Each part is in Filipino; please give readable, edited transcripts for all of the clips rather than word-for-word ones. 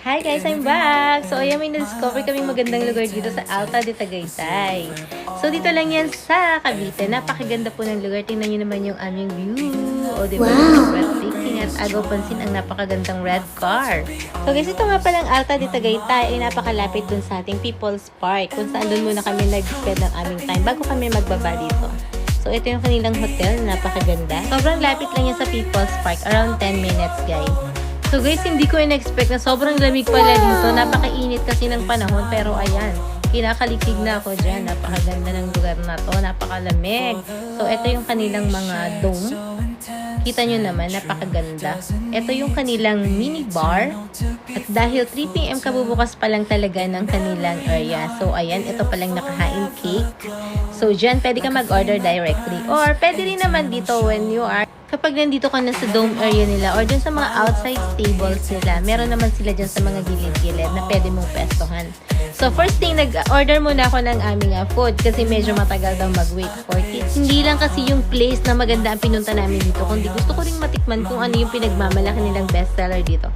Hi guys, I'm back! So ayan, may na-discover kaming magandang lugar dito sa Alta de Tagaytay. So dito lang yan sa Cavite. Napakaganda po ng lugar. Tingnan nyo naman yung aming view. O diba? Wow! Breathtaking at agaw pansin ang napakagandang red car. So guys, ito nga palang Alta de Tagaytay ay napakalapit dun sa ating People's Park. Kung saan dun muna kami nag-spend ng aming time bago kami magbaba dito. So ito yung kanilang hotel, napakaganda. Sobrang lapit lang yan sa People's Park. Around 10 minutes guys. So guys, hindi ko in-expect na sobrang lamig pala dito. Napakainit kasi ng panahon. Pero ayan, kinakalikig na ako dyan. Napakaganda ng lugar na to. Napakalamig. So ito yung kanilang mga dome. Kita nyo naman, napakaganda. Ito yung kanilang mini bar. At dahil 3 PM kabubukas pa lang talaga ng kanilang area. So ayan, ito palang nakahain cake. So dyan, pwede ka mag-order directly. Or pwede rin naman dito when you are kapag nandito ka na sa dome area nila or dyan sa mga outside tables nila, meron naman sila dyan sa mga gilid-gilid na pwede mong pestohan. So, first thing, nag-order muna ako ng aming food kasi medyo matagal daw mag-wait for it. Hindi lang kasi yung place na maganda ang pinunta namin dito, kundi gusto ko rin matikman kung ano yung pinagmamalaki nilang bestseller dito.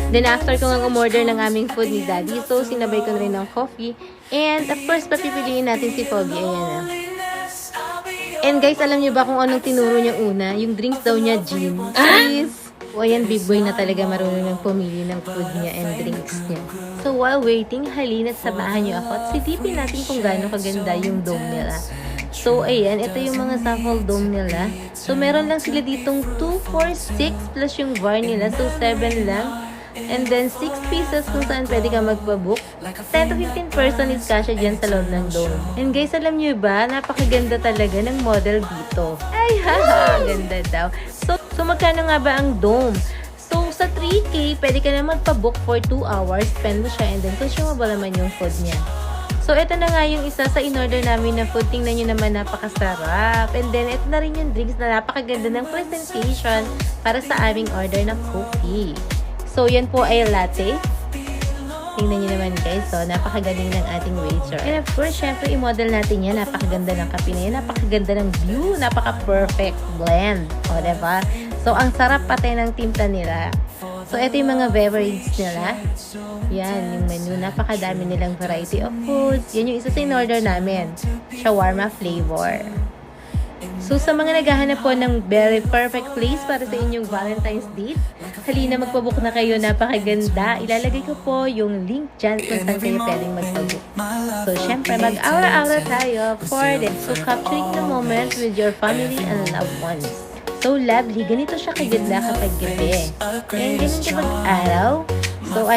Then, after ko nga umorder ng aming food ni Daddy, so sinabay ko na rin ng coffee. And, of course, papipiliin natin si Pogi. Ayan na. And guys, alam niyo ba kung anong tinuro niya una? Yung drinks daw niya, gin. Please. O ayan, big boy na talaga marunong ng pumili ng food niya and drinks niya. So while waiting, halina't samahan niyo ako at silipin natin kung gaano kaganda yung dome nila. So ayan, ito yung mga sample dome nila. So meron lang sila ditong 2, 4, 6 plus yung bar nila. So 7 lang. And then 6 pieces kung saan pwede ka magpabook. 10 to 15 person is kasya dyan sa loob ng dome. And guys, alam nyo ba, napakaganda talaga ng model dito. Ay, haha, ganda daw. So magkano nga ba ang dome? So, sa 3K, pwede ka na magpabook for 2 hours. Spend mo siya and then consumable naman yung food niya. So, ito na nga yung isa sa in-order namin na food. Tingnan nyo naman, napakasarap. And then, ito na rin yung drinks na napakaganda ng presentation para sa aming order na coffee. So, yan po ay latte. Tingnan nyo naman guys. So, napakagaling ng ating waiter. And of course, syempre, i-model natin yan. Napakaganda ng kape na yan. Napakaganda ng view. Napaka-perfect blend. O, diba? So, ang sarap pati ng timpla nila. So, ito yung mga beverage nila. Yan, yung menu. Napakadami nilang variety of foods. Yan yung isa sa in-order namin. Shawarma flavor. So, sa mga naghahanap po ng very perfect place para sa inyong Valentine's date, halina magpabook na kayo, napakaganda. Ilalagay ko po yung link dyan kung saan kayo pwedeng magpabook. So, syempre, mag-aura-aura tayo for this. So, capturing the moment with your family and loved ones. So, lovely. Ganito siya kaganda kapag gabi. And ganun kapag araw. So,